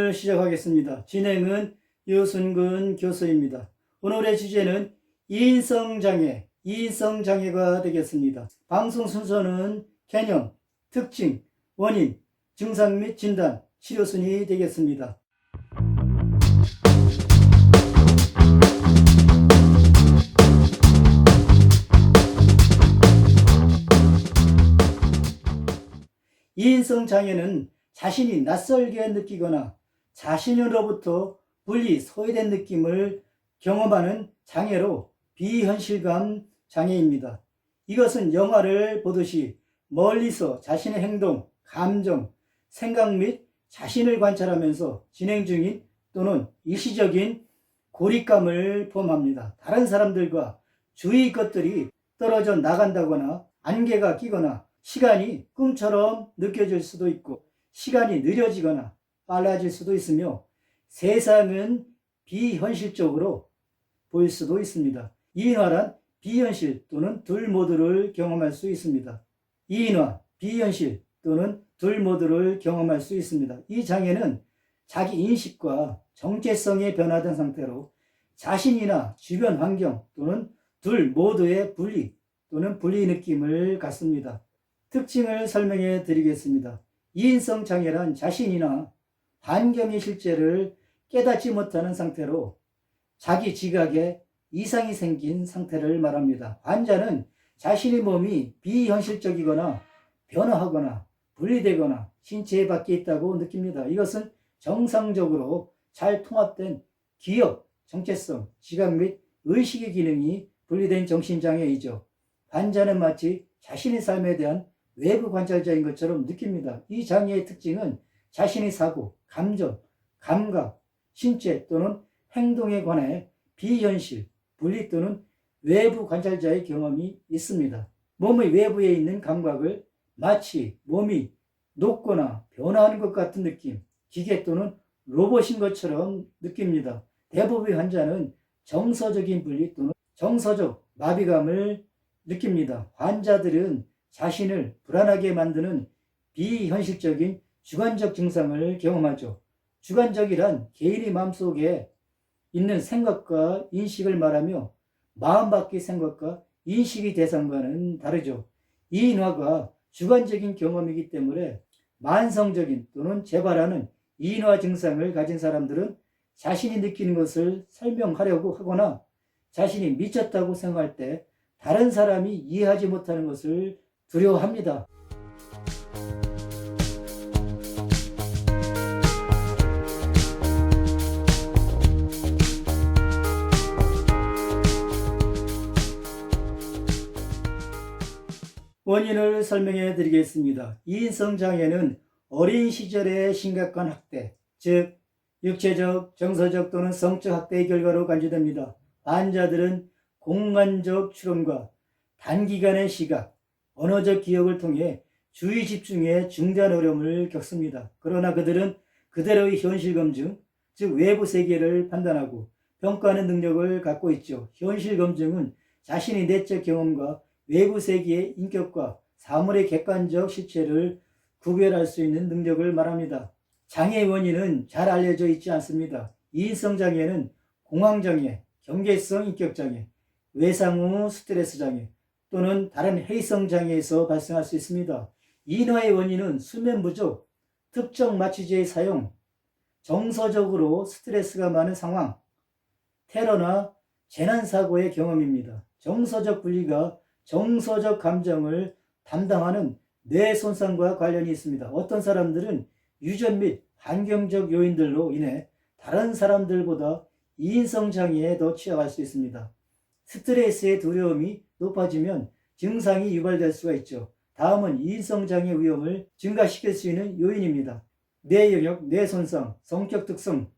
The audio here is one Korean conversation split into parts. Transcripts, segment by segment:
오늘 시작하겠습니다. 진행은 유순근 교수입니다. 오늘의 주제는 이인성장애가 되겠습니다. 방송 순서는 개념, 특징, 원인, 증상 및 진단, 치료순이 되겠습니다. 이인성장애는 자신이 낯설게 느끼거나 자신으로부터 분리, 소외된 느낌을 경험하는 장애로 비현실감 장애입니다. 이것은 영화를 보듯이 멀리서 자신의 행동, 감정, 생각 및 자신을 관찰하면서 진행 중인 또는 일시적인 고립감을 포함합니다. 다른 사람들과 주위 것들이 떨어져 나간다거나 안개가 끼거나 시간이 꿈처럼 느껴질 수도 있고 시간이 느려지거나 빨라질 수도 있으며 세상은 비현실적으로 보일 수도 있습니다. 이인화란 비현실 또는 둘 모두를 경험할 수 있습니다. 이인화, 비현실 또는 둘 모두를 경험할 수 있습니다. 이 장애는 자기 인식과 정체성에 변화된 상태로 자신이나 주변 환경 또는 둘 모두의 분리 또는 분리 느낌을 갖습니다. 특징을 설명해 드리겠습니다. 이인성 장애란 자신이나 환경의 실제를 깨닫지 못하는 상태로 자기 지각에 이상이 생긴 상태를 말합니다. 환자는 자신의 몸이 비현실적이거나 변화하거나 분리되거나 신체 밖에 있다고 느낍니다. 이것은 정상적으로 잘 통합된 기억, 정체성, 지각 및 의식의 기능이 분리된 정신장애이죠. 환자는 마치 자신의 삶에 대한 외부 관찰자인 것처럼 느낍니다. 이 장애의 특징은 자신의 사고, 감정, 감각, 신체 또는 행동에 관해 비현실, 분리 또는 외부 관찰자의 경험이 있습니다. 몸의 외부에 있는 감각을 마치 몸이 녹거나 변화하는 것 같은 느낌, 기계 또는 로봇인 것처럼 느낍니다. 대부분의 환자는 정서적인 분리 또는 정서적 마비감을 느낍니다. 환자들은 자신을 불안하게 만드는 비현실적인 주관적 증상을 경험하죠. 주관적이란 개인의 마음속에 있는 생각과 인식을 말하며 마음 밖의 생각과 인식의 대상과는 다르죠. 이인화가 주관적인 경험이기 때문에 만성적인 또는 재발하는 이인화 증상을 가진 사람들은 자신이 느끼는 것을 설명하려고 하거나 자신이 미쳤다고 생각할 때 다른 사람이 이해하지 못하는 것을 두려워합니다. 원인을 설명해 드리겠습니다. 이인성 장애는 어린 시절의 심각한 학대, 즉 육체적, 정서적 또는 성적 학대의 결과로 간주됩니다. 환자들은 공간적 출현과 단기간의 시각, 언어적 기억을 통해 주의 집중에 중대한 어려움을 겪습니다. 그러나 그들은 그대로의 현실 검증, 즉 외부 세계를 판단하고 평가하는 능력을 갖고 있죠. 현실 검증은 자신의 내적 경험과 외부 세계의 인격과 사물의 객관적 실체를 구별할 수 있는 능력을 말합니다. 장애의 원인은 잘 알려져 있지 않습니다. 이인성 장애는 공황장애, 경계성 인격장애, 외상후 스트레스 장애 또는 다른 해이성 장애에서 발생할 수 있습니다. 이인화의 원인은 수면 부족, 특정 마취제의 사용, 정서적으로 스트레스가 많은 상황, 테러나 재난사고의 경험입니다. 정서적 분리가 정서적 감정을 담당하는 뇌 손상과 관련이 있습니다. 어떤 사람들은 유전 및 환경적 요인들로 인해 다른 사람들보다 이인성 장애에 더 취약할 수 있습니다. 스트레스의 두려움이 높아지면 증상이 유발될 수가 있죠. 다음은 이인성 장애 위험을 증가시킬 수 있는 요인입니다. 뇌 영역, 뇌 손상, 성격 특성,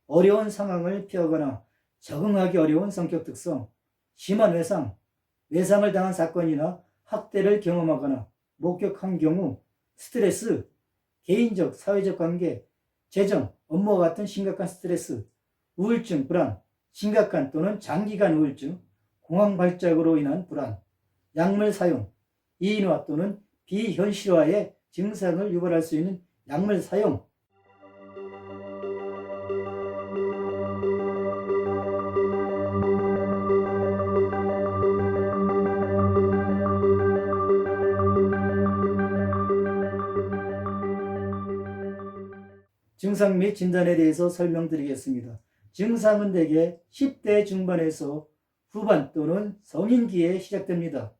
어려운 상황을 피하거나 적응하기 어려운 성격 특성, 심한 외상, 외상을 당한 사건이나 학대를 경험하거나 목격한 경우, 스트레스, 개인적, 사회적 관계, 재정, 업무와 같은 심각한 스트레스, 우울증, 불안, 심각한 또는 장기간 우울증, 공황 발작으로 인한 불안, 약물 사용, 이인화 또는 비현실화의 증상을 유발할 수 있는 약물 사용, 증상 및 진단에 대해서 설명드리겠습니다. 증상은 대개 10대 중반에서 후반 또는 성인기에 시작됩니다.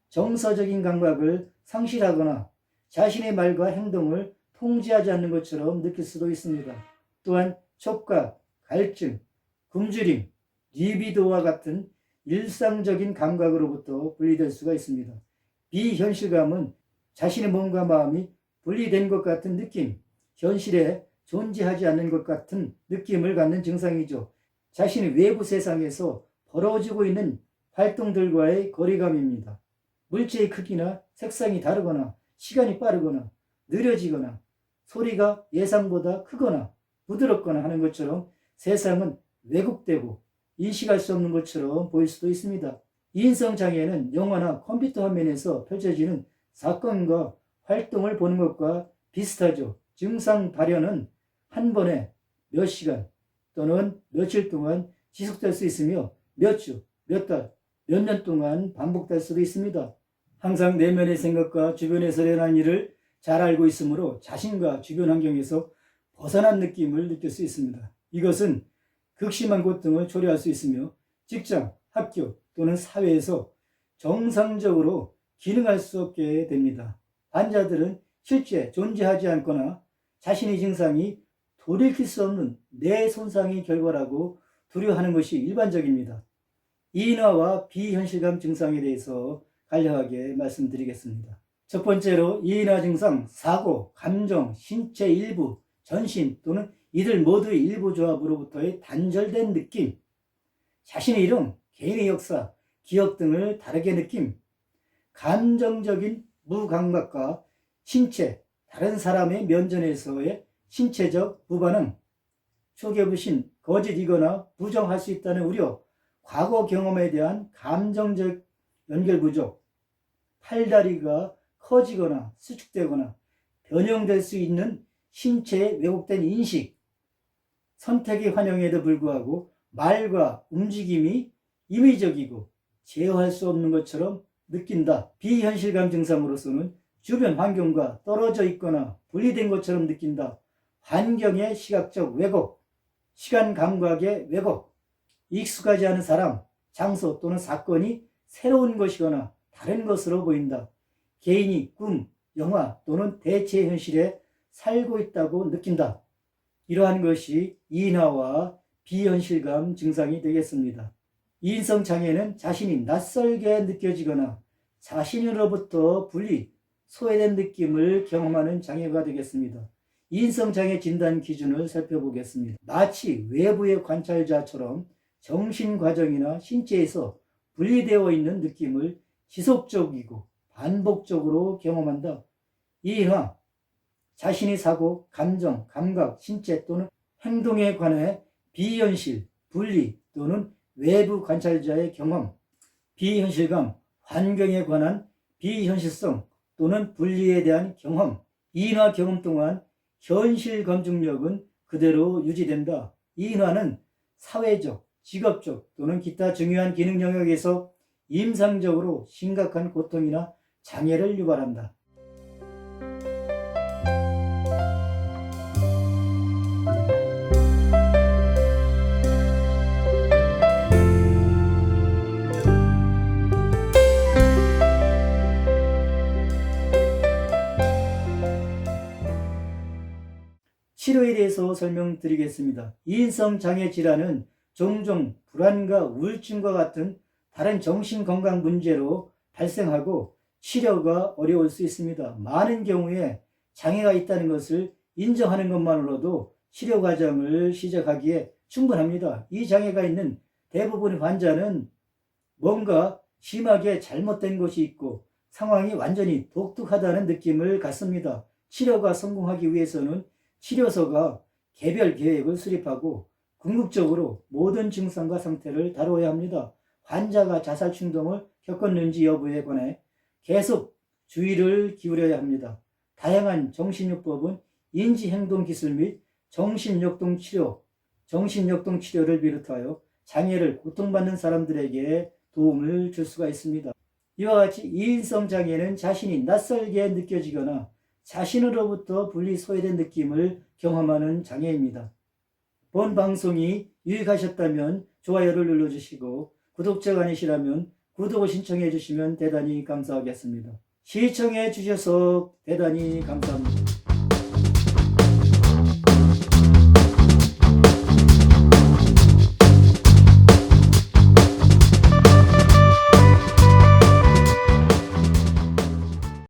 정서적인 감각을 상실하거나 자신의 말과 행동을 통제하지 않는 것처럼 느낄 수도 있습니다. 또한 촉각, 갈증, 굶주림, 리비도와 같은 일상적인 감각으로부터 분리될 수가 있습니다. 비현실감은 자신의 몸과 마음이 분리된 것 같은 느낌, 현실에 존재하지 않는 것 같은 느낌을 갖는 증상이죠. 자신의 외부 세상에서 벌어지고 있는 활동들과의 거리감입니다. 물체의 크기나 색상이 다르거나 시간이 빠르거나 느려지거나 소리가 예상보다 크거나 부드럽거나 하는 것처럼 세상은 왜곡되고 인식할 수 없는 것처럼 보일 수도 있습니다. 인성장애는 영화나 컴퓨터 화면에서 펼쳐지는 사건과 활동을 보는 것과 비슷하죠. 증상 발현은 한 번에 몇 시간 또는 며칠 동안 지속될 수 있으며 몇 주, 몇 달, 몇 년 동안 반복될 수도 있습니다. 항상 내면의 생각과 주변에서 일어난 일을 잘 알고 있으므로 자신과 주변 환경에서 벗어난 느낌을 느낄 수 있습니다. 이것은 극심한 고통을 초래할 수 있으며 직장, 학교 또는 사회에서 정상적으로 기능할 수 없게 됩니다. 환자들은 실제 존재하지 않거나 자신의 증상이 돌이킬 수 없는 뇌 손상의 결과라고 두려워하는 것이 일반적입니다. 이인화와 비현실감 증상에 대해서 간략하게 말씀드리겠습니다. 첫 번째로 이인화 증상, 사고, 감정, 신체 일부, 전신 또는 이들 모두의 일부 조합으로부터의 단절된 느낌, 자신의 이름, 개인의 역사, 기억 등을 다르게 느낌, 감정적인 무감각과 신체, 다른 사람의 면전에서의 신체적 무반응, 초계부신, 거짓이거나 부정할 수 있다는 우려, 과거 경험에 대한 감정적 연결 부족, 팔다리가 커지거나 수축되거나 변형될 수 있는 신체의 왜곡된 인식, 선택의 환영에도 불구하고 말과 움직임이 임의적이고 제어할 수 없는 것처럼 느낀다. 비현실감 증상으로서는 주변 환경과 떨어져 있거나 분리된 것처럼 느낀다. 환경의 시각적 왜곡, 시간 감각의 왜곡, 익숙하지 않은 사람, 장소 또는 사건이 새로운 것이거나 다른 것으로 보인다. 개인이 꿈, 영화 또는 대체 현실에 살고 있다고 느낀다. 이러한 것이 이인화와 비현실감 증상이 되겠습니다. 이인성 장애는 자신이 낯설게 느껴지거나 자신으로부터 분리, 소외된 느낌을 경험하는 장애가 되겠습니다. 이인성 장애 진단 기준을 살펴보겠습니다. 마치 외부의 관찰자처럼 정신 과정이나 신체에서 분리되어 있는 느낌을 지속적이고 반복적으로 경험한다. 이인화, 자신의 사고, 감정, 감각, 신체 또는 행동에 관해 비현실, 분리 또는 외부 관찰자의 경험, 비현실감, 환경에 관한 비현실성 또는 분리에 대한 경험, 이인화 경험 동안 현실 검증력은 그대로 유지된다. 이인화는 사회적, 직업적 또는 기타 중요한 기능 영역에서 임상적으로 심각한 고통이나 장애를 유발한다. 치료에 대해서 설명드리겠습니다. 이인성 장애 질환은 종종 불안과 우울증과 같은 다른 정신건강 문제로 발생하고 치료가 어려울 수 있습니다. 많은 경우에 장애가 있다는 것을 인정하는 것만으로도 치료 과정을 시작하기에 충분합니다. 이 장애가 있는 대부분의 환자는 뭔가 심하게 잘못된 것이 있고 상황이 완전히 독특하다는 느낌을 갖습니다. 치료가 성공하기 위해서는 치료소가 개별 계획을 수립하고 궁극적으로 모든 증상과 상태를 다루어야 합니다. 환자가 자살 충동을 겪었는지 여부에 관해 계속 주의를 기울여야 합니다. 다양한 정신요법은 인지행동기술 및 정신역동치료를 비롯하여 장애를 고통받는 사람들에게 도움을 줄 수가 있습니다. 이와 같이 이인성 장애는 자신이 낯설게 느껴지거나 자신으로부터 분리 소외된 느낌을 경험하는 장애입니다. 본 방송이 유익하셨다면 좋아요를 눌러주시고 구독자가 아니시라면 구독을 신청해 주시면 대단히 감사하겠습니다. 시청해 주셔서 대단히 감사합니다.